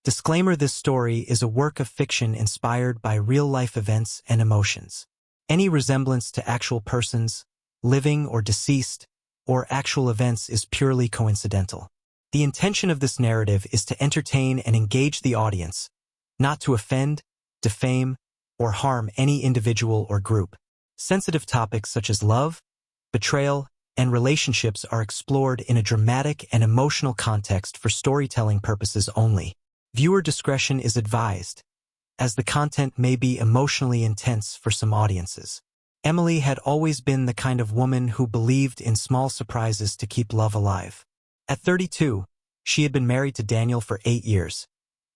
Disclaimer: this story is a work of fiction inspired by real-life events and emotions. Any resemblance to actual persons, living or deceased, or actual events is purely coincidental. The intention of this narrative is to entertain and engage the audience, not to offend, defame, or harm any individual or group. Sensitive topics such as love, betrayal, and relationships are explored in a dramatic and emotional context for storytelling purposes only. Viewer discretion is advised, as the content may be emotionally intense for some audiences. Emily had always been the kind of woman who believed in small surprises to keep love alive. At 32, she had been married to Daniel for 8 years,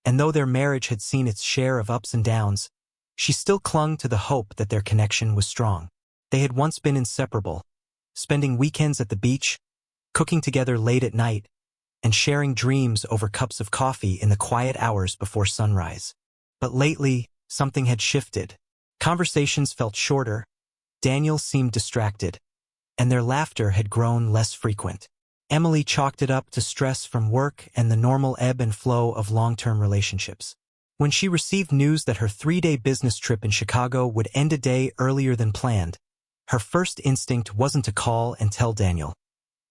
and though their marriage had seen its share of ups and downs, she still clung to the hope that their connection was strong. They had once been inseparable, spending weekends at the beach, cooking together late at night, and sharing dreams over cups of coffee in the quiet hours before sunrise. But lately, something had shifted. Conversations felt shorter, Daniel seemed distracted, and their laughter had grown less frequent. Emily chalked it up to stress from work and the normal ebb and flow of long-term relationships. When she received news that her 3-day business trip in Chicago would end a day earlier than planned, her first instinct wasn't to call and tell Daniel.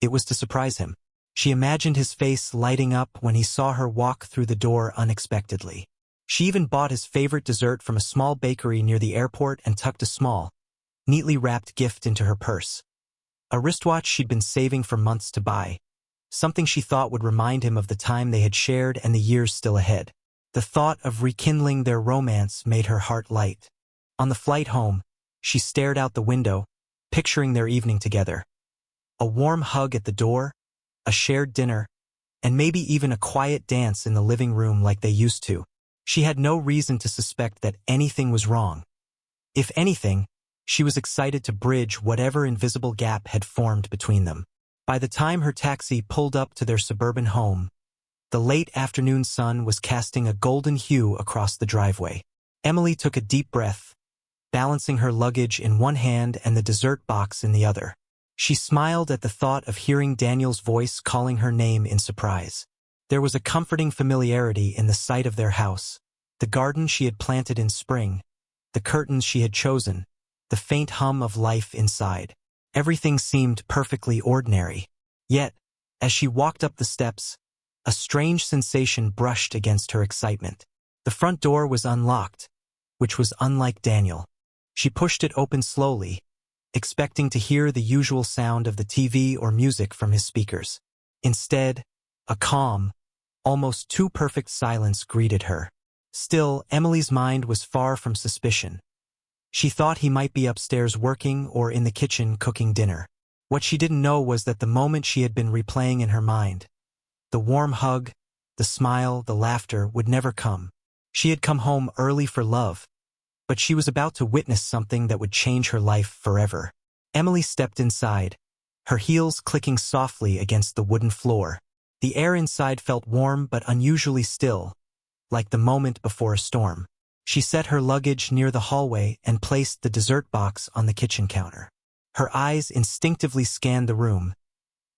It was to surprise him. She imagined his face lighting up when he saw her walk through the door unexpectedly. She even bought his favorite dessert from a small bakery near the airport and tucked a small, neatly wrapped gift into her purse. A wristwatch she'd been saving for months to buy, something she thought would remind him of the time they had shared and the years still ahead. The thought of rekindling their romance made her heart light. On the flight home, she stared out the window, picturing their evening together. A warm hug at the door, a shared dinner, and maybe even a quiet dance in the living room like they used to. She had no reason to suspect that anything was wrong. If anything, she was excited to bridge whatever invisible gap had formed between them. By the time her taxi pulled up to their suburban home, the late afternoon sun was casting a golden hue across the driveway. Emily took a deep breath, balancing her luggage in one hand and the dessert box in the other. She smiled at the thought of hearing Daniel's voice calling her name in surprise. There was a comforting familiarity in the sight of their house, the garden she had planted in spring, the curtains she had chosen, the faint hum of life inside. Everything seemed perfectly ordinary. Yet, as she walked up the steps, a strange sensation brushed against her excitement. The front door was unlocked, which was unlike Daniel. She pushed it open slowly, expecting to hear the usual sound of the TV or music from his speakers. Instead, a calm, almost too perfect silence greeted her. Still, Emily's mind was far from suspicion. She thought he might be upstairs working or in the kitchen cooking dinner. What she didn't know was that the moment she had been replaying in her mind, the warm hug, the smile, the laughter, would never come. She had come home early for love, but she was about to witness something that would change her life forever. Emily stepped inside, her heels clicking softly against the wooden floor. The air inside felt warm but unusually still, like the moment before a storm. She set her luggage near the hallway and placed the dessert box on the kitchen counter. Her eyes instinctively scanned the room.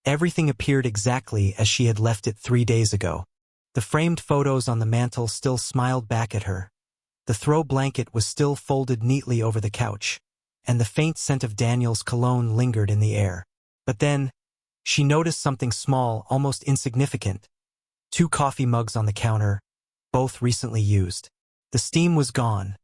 Everything appeared exactly as she had left it 3 days ago. The framed photos on the mantel still smiled back at her. The throw blanket was still folded neatly over the couch, and the faint scent of Daniel's cologne lingered in the air. But then, she noticed something small, almost insignificant. 2 coffee mugs on the counter, both recently used. The steam was gone,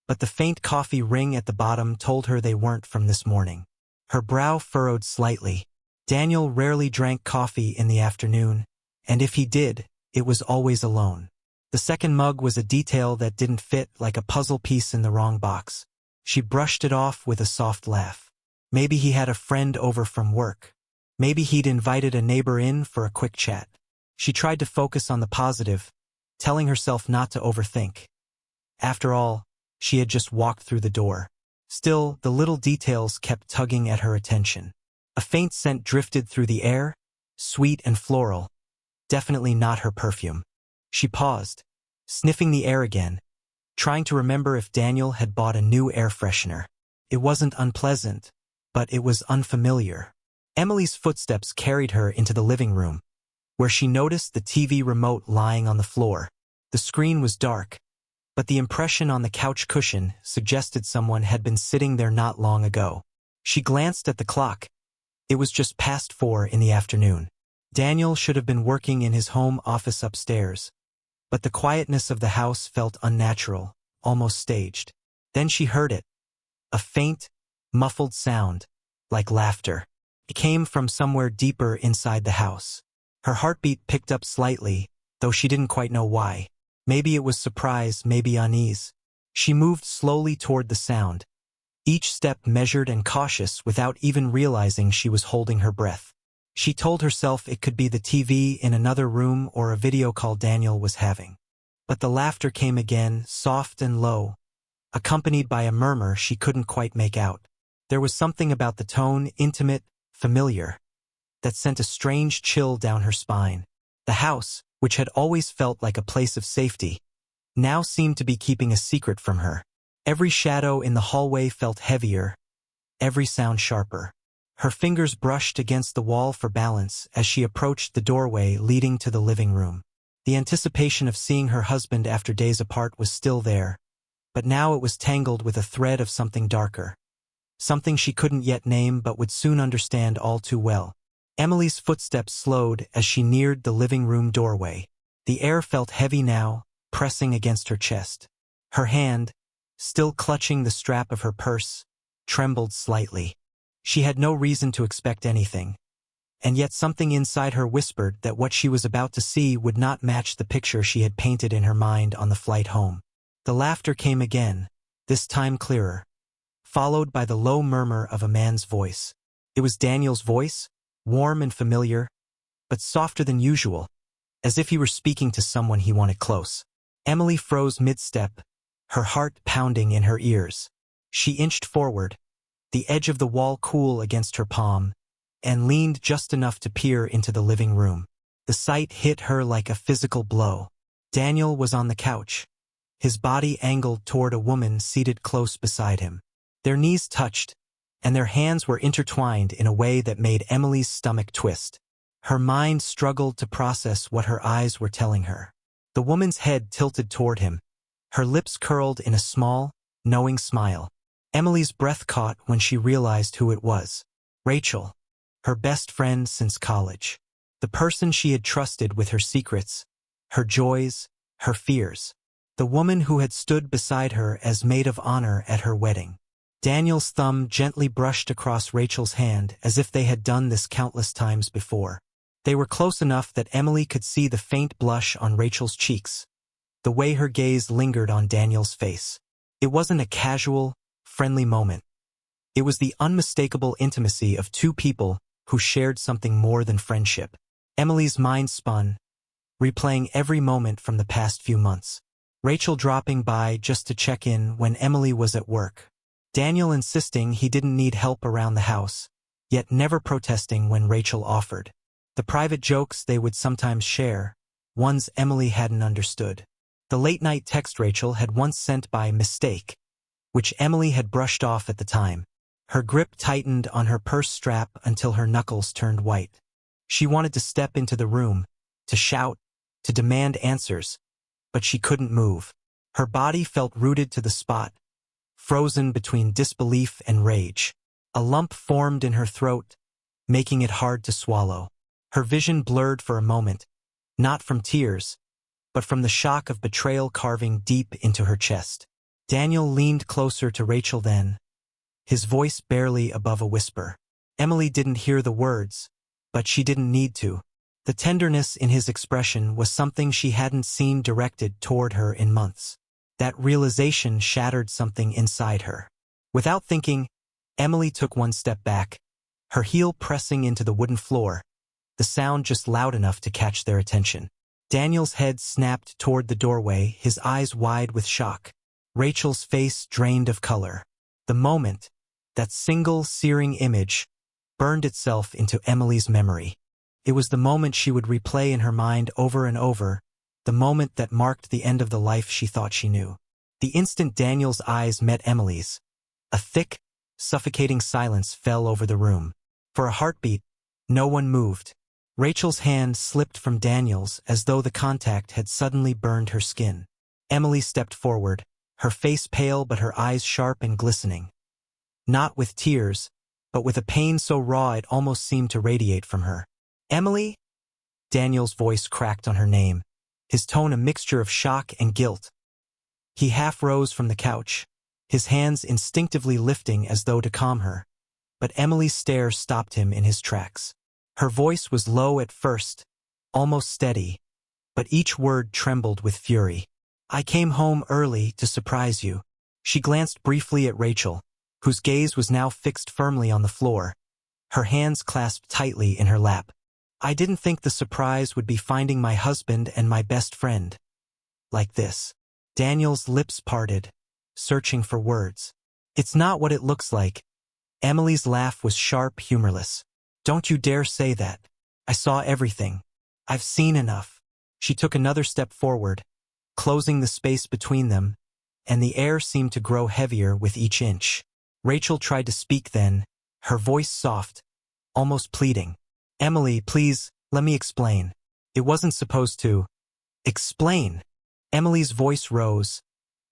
but the faint coffee ring at the bottom told her they weren't from this morning. Her brow furrowed slightly. Daniel rarely drank coffee in the afternoon, and if he did, it was always alone. The second mug was a detail that didn't fit, like a puzzle piece in the wrong box. She brushed it off with a soft laugh. Maybe he had a friend over from work. Maybe he'd invited a neighbor in for a quick chat. She tried to focus on the positive, telling herself not to overthink. After all, she had just walked through the door. Still, the little details kept tugging at her attention. A faint scent drifted through the air, sweet and floral. Definitely not her perfume. She paused, sniffing the air again, trying to remember if Daniel had bought a new air freshener. It wasn't unpleasant, but it was unfamiliar. Emily's footsteps carried her into the living room, where she noticed the TV remote lying on the floor. The screen was dark, but the impression on the couch cushion suggested someone had been sitting there not long ago. She glanced at the clock. It was just past 4 in the afternoon. Daniel should have been working in his home office upstairs, but the quietness of the house felt unnatural, almost staged. Then she heard it. A faint, muffled sound, like laughter. It came from somewhere deeper inside the house. Her heartbeat picked up slightly, though she didn't quite know why. Maybe it was surprise, maybe unease. She moved slowly toward the sound, each step measured and cautious without even realizing she was holding her breath. She told herself it could be the TV in another room or a video call Daniel was having. But the laughter came again, soft and low, accompanied by a murmur she couldn't quite make out. There was something about the tone, intimate, familiar, that sent a strange chill down her spine. The house, which had always felt like a place of safety, now seemed to be keeping a secret from her. Every shadow in the hallway felt heavier, every sound sharper. Her fingers brushed against the wall for balance as she approached the doorway leading to the living room. The anticipation of seeing her husband after days apart was still there, but now it was tangled with a thread of something darker. Something she couldn't yet name but would soon understand all too well. Emily's footsteps slowed as she neared the living room doorway. The air felt heavy now, pressing against her chest. Her hand, still clutching the strap of her purse, trembled slightly. She had no reason to expect anything, and yet something inside her whispered that what she was about to see would not match the picture she had painted in her mind on the flight home. The laughter came again, this time clearer, followed by the low murmur of a man's voice. It was Daniel's voice, warm and familiar, but softer than usual, as if he were speaking to someone he wanted close. Emily froze mid-step, her heart pounding in her ears. She inched forward, the edge of the wall cool against her palm, and leaned just enough to peer into the living room. The sight hit her like a physical blow. Daniel was on the couch, his body angled toward a woman seated close beside him. Their knees touched, and their hands were intertwined in a way that made Emily's stomach twist. Her mind struggled to process what her eyes were telling her. The woman's head tilted toward him, her lips curled in a small, knowing smile. Emily's breath caught when she realized who it was. Rachel, her best friend since college. The person she had trusted with her secrets, her joys, her fears. The woman who had stood beside her as maid of honor at her wedding. Daniel's thumb gently brushed across Rachel's hand as if they had done this countless times before. They were close enough that Emily could see the faint blush on Rachel's cheeks, the way her gaze lingered on Daniel's face. It wasn't a casual, friendly moment. It was the unmistakable intimacy of two people who shared something more than friendship. Emily's mind spun, replaying every moment from the past few months. Rachel dropping by just to check in when Emily was at work. Daniel insisting he didn't need help around the house, yet never protesting when Rachel offered. The private jokes they would sometimes share, ones Emily hadn't understood. The late-night text Rachel had once sent by mistake, which Emily had brushed off at the time. Her grip tightened on her purse strap until her knuckles turned white. She wanted to step into the room, to shout, to demand answers, but she couldn't move. Her body felt rooted to the spot, frozen between disbelief and rage. A lump formed in her throat, making it hard to swallow. Her vision blurred for a moment, not from tears, but from the shock of betrayal carving deep into her chest. Daniel leaned closer to Rachel then, his voice barely above a whisper. Emily didn't hear the words, but she didn't need to. The tenderness in his expression was something she hadn't seen directed toward her in months. That realization shattered something inside her. Without thinking, Emily took one step back, her heel pressing into the wooden floor, the sound just loud enough to catch their attention. Daniel's head snapped toward the doorway, his eyes wide with shock. Rachel's face drained of color. The moment, that single searing image, burned itself into Emily's memory. It was the moment she would replay in her mind over and over, the moment that marked the end of the life she thought she knew. The instant Daniel's eyes met Emily's, a thick, suffocating silence fell over the room. For a heartbeat, no one moved. Rachel's hand slipped from Daniel's as though the contact had suddenly burned her skin. Emily stepped forward, her face pale but her eyes sharp and glistening. Not with tears, but with a pain so raw it almost seemed to radiate from her. "Emily?" Daniel's voice cracked on her name, his tone a mixture of shock and guilt. He half rose from the couch, his hands instinctively lifting as though to calm her. But Emily's stare stopped him in his tracks. Her voice was low at first, almost steady, but each word trembled with fury. "I came home early to surprise you." She glanced briefly at Rachel, whose gaze was now fixed firmly on the floor, her hands clasped tightly in her lap. "I didn't think the surprise would be finding my husband and my best friend like this." Daniel's lips parted, searching for words. "It's not what it looks like." Emily's laugh was sharp, humorless. "Don't you dare say that. I saw everything. I've seen enough." She took another step forward, closing the space between them, and the air seemed to grow heavier with each inch. Rachel tried to speak then, her voice soft, almost pleading. "Emily, please, let me explain. It wasn't supposed to." "Explain." Emily's voice rose,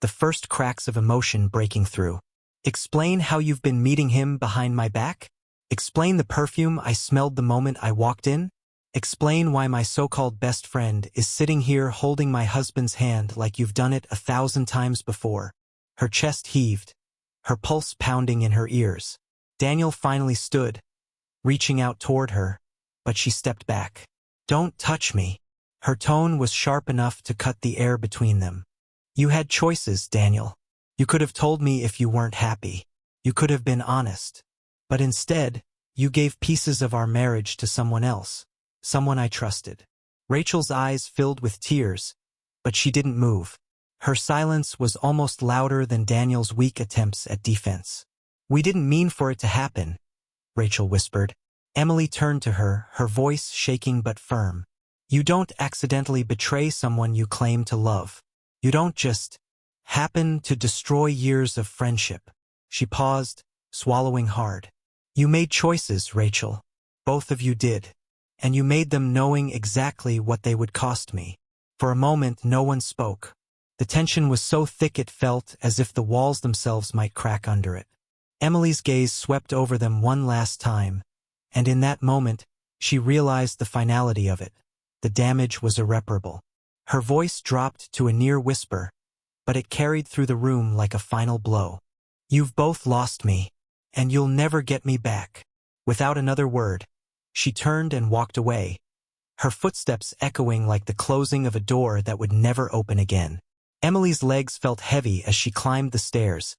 the first cracks of emotion breaking through. "Explain how you've been meeting him behind my back? Explain the perfume I smelled the moment I walked in? Explain why my so-called best friend is sitting here holding my husband's hand like you've done it 1,000 times before." Her chest heaved, her pulse pounding in her ears. Daniel finally stood, reaching out toward her, but she stepped back. "Don't touch me." Her tone was sharp enough to cut the air between them. "You had choices, Daniel. You could have told me if you weren't happy. You could have been honest. But instead, you gave pieces of our marriage to someone else, someone I trusted." Rachel's eyes filled with tears, but she didn't move. Her silence was almost louder than Daniel's weak attempts at defense. "We didn't mean for it to happen," Rachel whispered. Emily turned to her, her voice shaking but firm. "You don't accidentally betray someone you claim to love. You don't just happen to destroy years of friendship." She paused, swallowing hard. "You made choices, Rachel. Both of you did. And you made them knowing exactly what they would cost me." For a moment, no one spoke. The tension was so thick it felt as if the walls themselves might crack under it. Emily's gaze swept over them one last time, and in that moment, she realized the finality of it. The damage was irreparable. Her voice dropped to a near whisper, but it carried through the room like a final blow. "You've both lost me, and you'll never get me back." Without another word, she turned and walked away, her footsteps echoing like the closing of a door that would never open again. Emily's legs felt heavy as she climbed the stairs,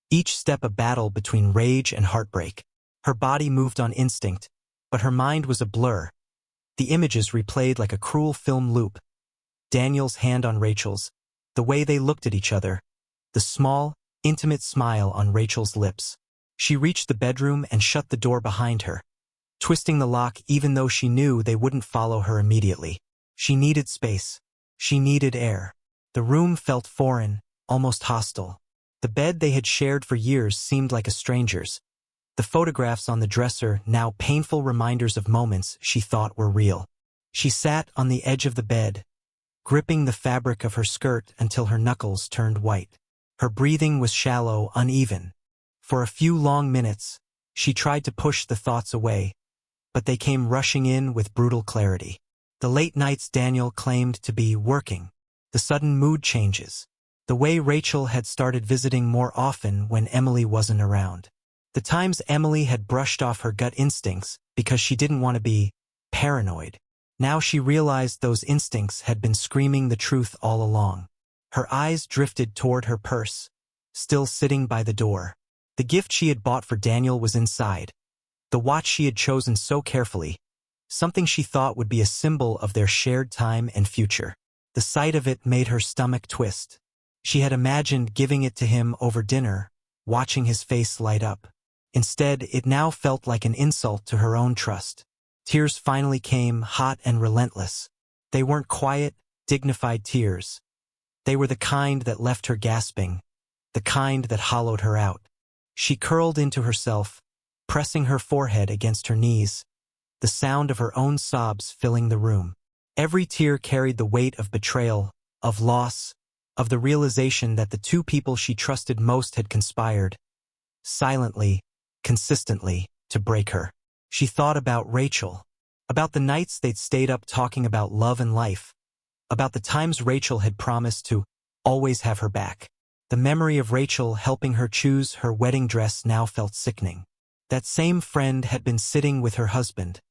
each step a battle between rage and heartbreak. Her body moved on instinct, but her mind was a blur. The images replayed like a cruel film loop. Daniel's hand on Rachel's, the way they looked at each other, the small, intimate smile on Rachel's lips. She reached the bedroom and shut the door behind her, twisting the lock even though she knew they wouldn't follow her immediately. She needed space. She needed air. The room felt foreign, almost hostile. The bed they had shared for years seemed like a stranger's. The photographs on the dresser, now painful reminders of moments she thought were real. She sat on the edge of the bed, gripping the fabric of her skirt until her knuckles turned white. Her breathing was shallow, uneven. For a few long minutes, she tried to push the thoughts away, but they came rushing in with brutal clarity. The late nights Daniel claimed to be working, the sudden mood changes, the way Rachel had started visiting more often when Emily wasn't around. The times Emily had brushed off her gut instincts because she didn't want to be paranoid. Now she realized those instincts had been screaming the truth all along. Her eyes drifted toward her purse, still sitting by the door. The gift she had bought for Daniel was inside, the watch she had chosen so carefully, something she thought would be a symbol of their shared time and future. The sight of it made her stomach twist. She had imagined giving it to him over dinner, watching his face light up. Instead, it now felt like an insult to her own trust. Tears finally came, hot and relentless. They weren't quiet, dignified tears. They were the kind that left her gasping, the kind that hollowed her out. She curled into herself, pressing her forehead against her knees, the sound of her own sobs filling the room. Every tear carried the weight of betrayal, of loss, of the realization that the two people she trusted most had conspired, silently, consistently, to break her. She thought about Rachel, about the nights they'd stayed up talking about love and life, about the times Rachel had promised to always have her back. The memory of Rachel helping her choose her wedding dress now felt sickening. That same friend had been sitting with her husband,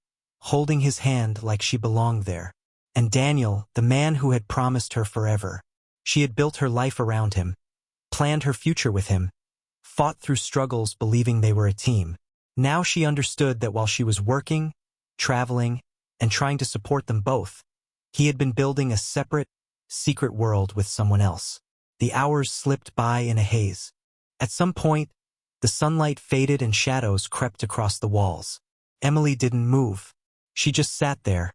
holding his hand like she belonged there. And Daniel, the man who had promised her forever. She had built her life around him, planned her future with him, fought through struggles believing they were a team. Now she understood that while she was working, traveling, and trying to support them both, he had been building a separate, secret world with someone else. The hours slipped by in a haze. At some point, the sunlight faded and shadows crept across the walls. Emily didn't move. She just sat there,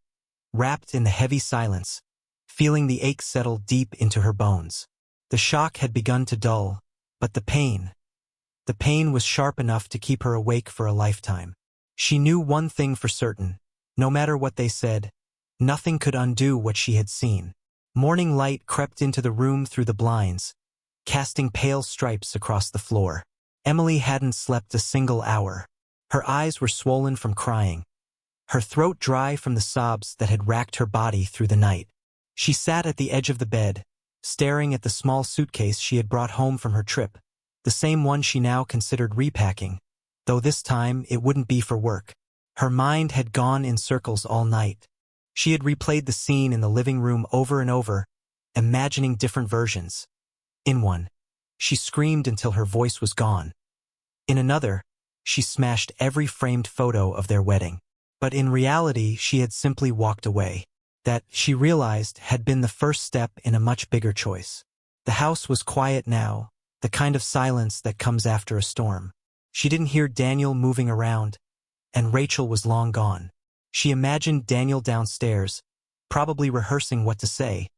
wrapped in the heavy silence, feeling the ache settle deep into her bones. The shock had begun to dull, but the pain was sharp enough to keep her awake for a lifetime. She knew one thing for certain: no matter what they said, nothing could undo what she had seen. Morning light crept into the room through the blinds, casting pale stripes across the floor. Emily hadn't slept a single hour. Her eyes were swollen from crying, her throat dry from the sobs that had racked her body through the night. She sat at the edge of the bed, staring at the small suitcase she had brought home from her trip, the same one she now considered repacking, though this time it wouldn't be for work. Her mind had gone in circles all night. She had replayed the scene in the living room over and over, imagining different versions. In one, she screamed until her voice was gone. In another, she smashed every framed photo of their wedding. But in reality, she had simply walked away. That, she realized, had been the first step in a much bigger choice. The house was quiet now, the kind of silence that comes after a storm. She didn't hear Daniel moving around, and Rachel was long gone. She imagined Daniel downstairs, probably rehearsing what to say,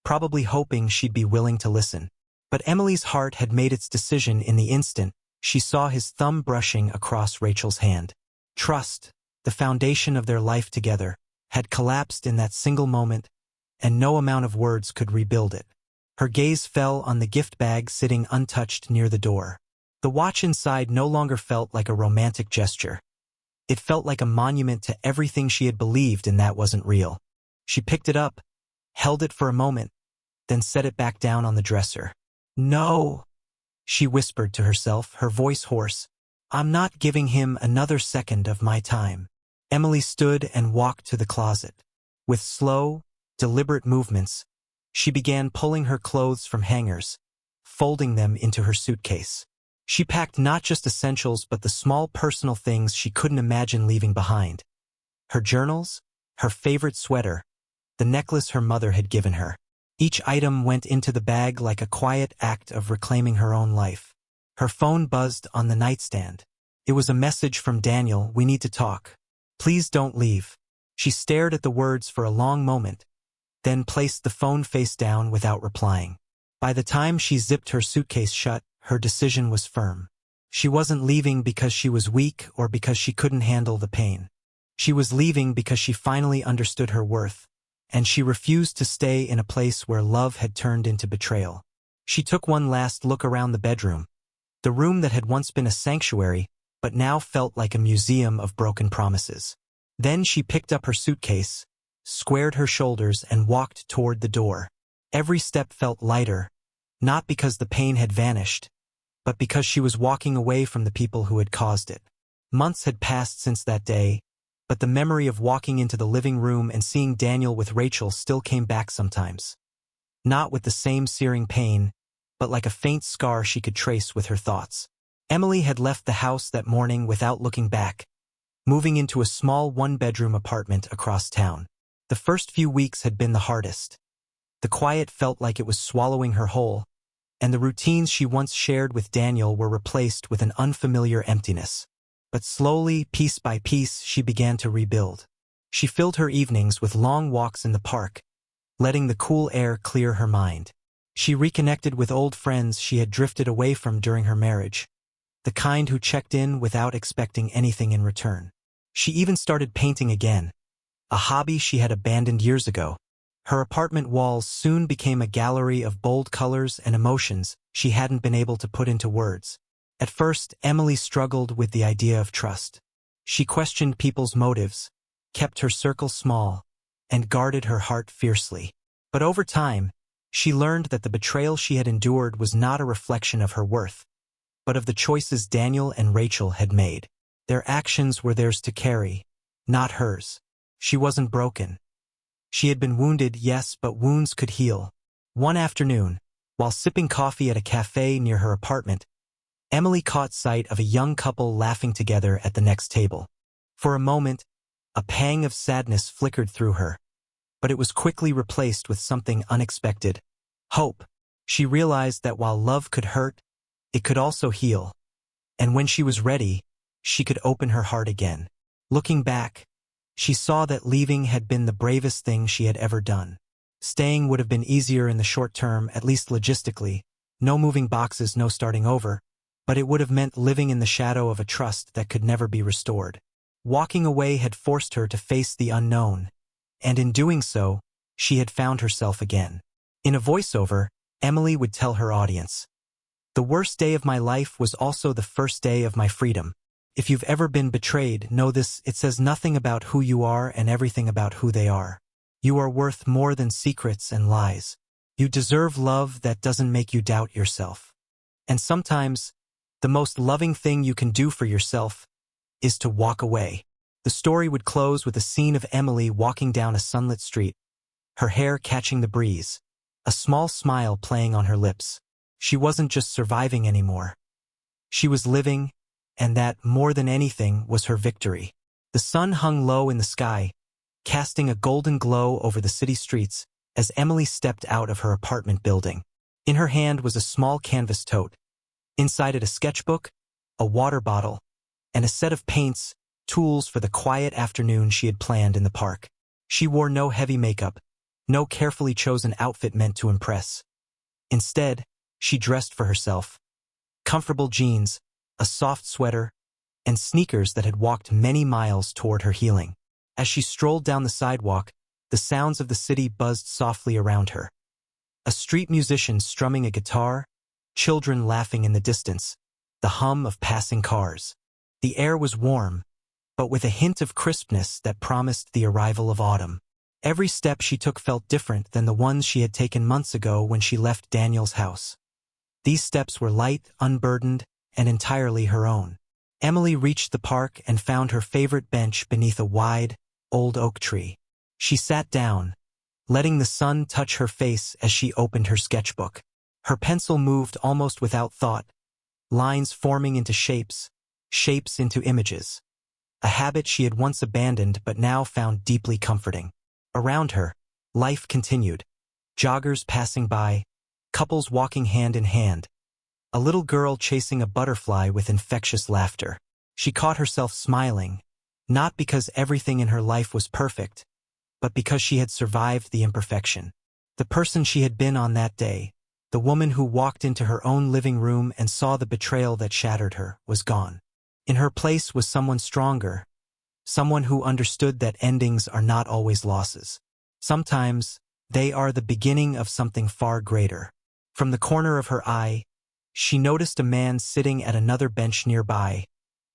probably hoping she'd be willing to listen. But Emily's heart had made its decision in the instant she saw his thumb brushing across Rachel's hand. Trust, the foundation of their life together, had collapsed in that single moment, and no amount of words could rebuild it. Her gaze fell on the gift bag sitting untouched near the door. The watch inside no longer felt like a romantic gesture. It felt like a monument to everything she had believed, and that wasn't real. She picked it up, held it for a moment, then set it back down on the dresser. "No," she whispered to herself, her voice hoarse. "I'm not giving him another second of my time." Emily stood and walked to the closet. With slow, deliberate movements, she began pulling her clothes from hangers, folding them into her suitcase. She packed not just essentials but the small personal things she couldn't imagine leaving behind. Her journals, her favorite sweater, the necklace her mother had given her. Each item went into the bag like a quiet act of reclaiming her own life. Her phone buzzed on the nightstand. It was a message from Daniel: "We need to talk. Please don't leave." She stared at the words for a long moment, then placed the phone face down without replying. By the time she zipped her suitcase shut, her decision was firm. She wasn't leaving because she was weak or because she couldn't handle the pain. She was leaving because she finally understood her worth, and she refused to stay in a place where love had turned into betrayal. She took one last look around the bedroom, the room that had once been a sanctuary but now felt like a museum of broken promises. Then she picked up her suitcase, squared her shoulders, and walked toward the door. Every step felt lighter, not because the pain had vanished, but because she was walking away from the people who had caused it. Months had passed since that day, but the memory of walking into the living room and seeing Daniel with Rachel still came back sometimes. Not with the same searing pain, but like a faint scar she could trace with her thoughts. Emily had left the house that morning without looking back, moving into a small one-bedroom apartment across town. The first few weeks had been the hardest. The quiet felt like it was swallowing her whole, and the routines she once shared with Daniel were replaced with an unfamiliar emptiness. But slowly, piece by piece, she began to rebuild. She filled her evenings with long walks in the park, letting the cool air clear her mind. She reconnected with old friends she had drifted away from during her marriage, the kind who checked in without expecting anything in return. She even started painting again, a hobby she had abandoned years ago. Her apartment walls soon became a gallery of bold colors and emotions she hadn't been able to put into words. At first, Emily struggled with the idea of trust. She questioned people's motives, kept her circle small, and guarded her heart fiercely. But over time, she learned that the betrayal she had endured was not a reflection of her worth, but of the choices Daniel and Rachel had made. Their actions were theirs to carry, not hers. She wasn't broken. She had been wounded, yes, but wounds could heal. One afternoon, while sipping coffee at a cafe near her apartment, Emily caught sight of a young couple laughing together at the next table. For a moment, a pang of sadness flickered through her, but it was quickly replaced with something unexpected: hope. She realized that while love could hurt, it could also heal, and when she was ready, she could open her heart again. Looking back, she saw that leaving had been the bravest thing she had ever done. Staying would have been easier in the short term, at least logistically. No moving boxes, no starting over. But it would have meant living in the shadow of a trust that could never be restored. Walking away had forced her to face the unknown, and in doing so, she had found herself again. In a voiceover, Emily would tell her audience, "The worst day of my life was also the first day of my freedom. If you've ever been betrayed, know this: it says nothing about who you are and everything about who they are. You are worth more than secrets and lies. You deserve love that doesn't make you doubt yourself. And sometimes, the most loving thing you can do for yourself is to walk away." The story would close with a scene of Emily walking down a sunlit street, her hair catching the breeze, a small smile playing on her lips. She wasn't just surviving anymore. She was living, and that, more than anything, was her victory. The sun hung low in the sky, casting a golden glow over the city streets as Emily stepped out of her apartment building. In her hand was a small canvas tote. Inside it a sketchbook, a water bottle, and a set of paints, tools for the quiet afternoon she had planned in the park. She wore no heavy makeup, no carefully chosen outfit meant to impress. Instead, she dressed for herself. Comfortable jeans, a soft sweater, and sneakers that had walked many miles toward her healing. As she strolled down the sidewalk, the sounds of the city buzzed softly around her. A street musician strumming a guitar, children laughing in the distance, the hum of passing cars. The air was warm, but with a hint of crispness that promised the arrival of autumn. Every step she took felt different than the ones she had taken months ago when she left Daniel's house. These steps were light, unburdened, and entirely her own. Emily reached the park and found her favorite bench beneath a wide, old oak tree. She sat down, letting the sun touch her face as she opened her sketchbook. Her pencil moved almost without thought, lines forming into shapes, shapes into images. A habit she had once abandoned but now found deeply comforting. Around her, life continued. Joggers passing by, couples walking hand in hand, a little girl chasing a butterfly with infectious laughter. She caught herself smiling, not because everything in her life was perfect, but because she had survived the imperfection. The person she had been on that day, the woman who walked into her own living room and saw the betrayal that shattered her, was gone. In her place was someone stronger, someone who understood that endings are not always losses. Sometimes, they are the beginning of something far greater. From the corner of her eye, she noticed a man sitting at another bench nearby,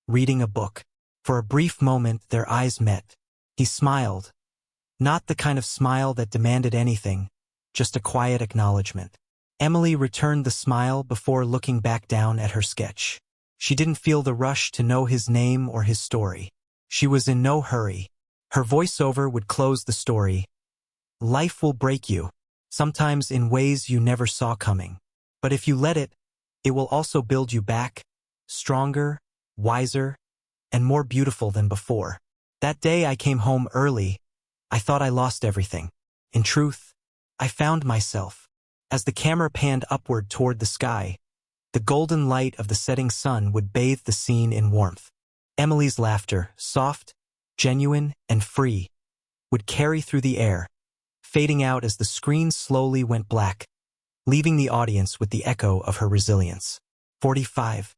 reading a book. For a brief moment, their eyes met. He smiled. Not the kind of smile that demanded anything, just a quiet acknowledgement. Emily returned the smile before looking back down at her sketch. She didn't feel the rush to know his name or his story. She was in no hurry. Her voiceover would close the story. Life will break you, sometimes in ways you never saw coming. But if you let it, it will also build you back, stronger, wiser, and more beautiful than before. That day I came home early. I thought I lost everything. In truth, I found myself. As the camera panned upward toward the sky, the golden light of the setting sun would bathe the scene in warmth. Emily's laughter, soft, genuine, and free, would carry through the air, fading out as the screen slowly went black, leaving the audience with the echo of her resilience. 45.